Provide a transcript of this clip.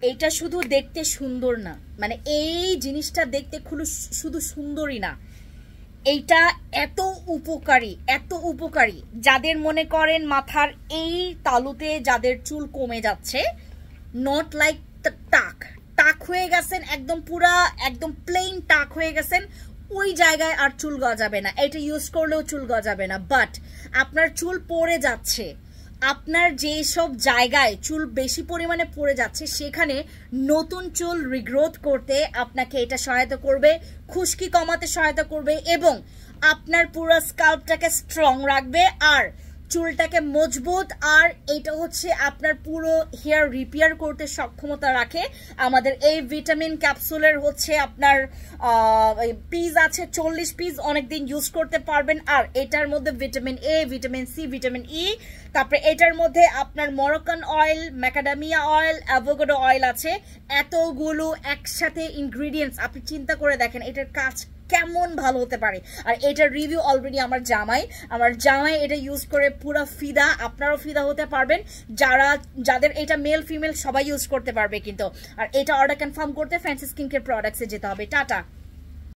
এইটা শুধু দেখতে সুন্দর না, মানে এই জিনিসটা দেখতে শুধু সুন্দরই না, এইটা এত উপকারী যাদের মনে করেন মাথার এই তালুতে যাদের চুল কমে যাচ্ছে, নট লাইক টাক হয়ে গেছেন, একদম পুরা একদম প্লেন টাক হয়ে গেছেন, ওই জায়গায় আর চুল গজাবে না, এটা ইউজ করলেও চুল গজাবে না। বাট আপনার চুল পড়ে যাচ্ছে, আপনার যেসব জায়গায় চুল বেশি পরিমাণে পড়ে যাচ্ছে সেখানে নতুন চুল রিগ্রোথ করতে আপনাকে এটা সহায়তা করবে, খুশকি কমাতে সহায়তা করবে এবং আপনার পুরো স্কাল্পটাকে স্ট্রং রাখবে আর চুলটাকে মজবুত, আর এটা হচ্ছে আপনার পুরো হেয়ার রিপেয়ার করতে সক্ষমতা রাখে। আমাদের এই ভিটামিন ক্যাপসুলের হচ্ছে আপনার পিস আছে 40 পিস, অনেকদিন ইউজ করতে পারবেন। আর এটার মধ্যে vitamin A, vitamin C, vitamin E, তারপরে এটার মধ্যে আপনার Moroccan oil, macadamia oil, avocado oil আছে। এতগুলো একসাথে ইনগ্রিডিয়েন্টস, আপনি চিন্তা করে দেখেন এটার কাজ কেমন ভালো হতে পারে। আর এটার রিভিউ অলরেডি আমার জামাই এটা ইউজ করে পুরো ফিদা, আপনারাও ফিদা হতে পারবেন, যাদের এটা মেল ফিমেল সবাই ইউজ করতে পারবে কিন্তু। আর এটা অর্ডার কনফার্ম করতে ফ্যান্সি স্কিন কেয়ার প্রোডাক্টসে যেতে হবে। টাটা।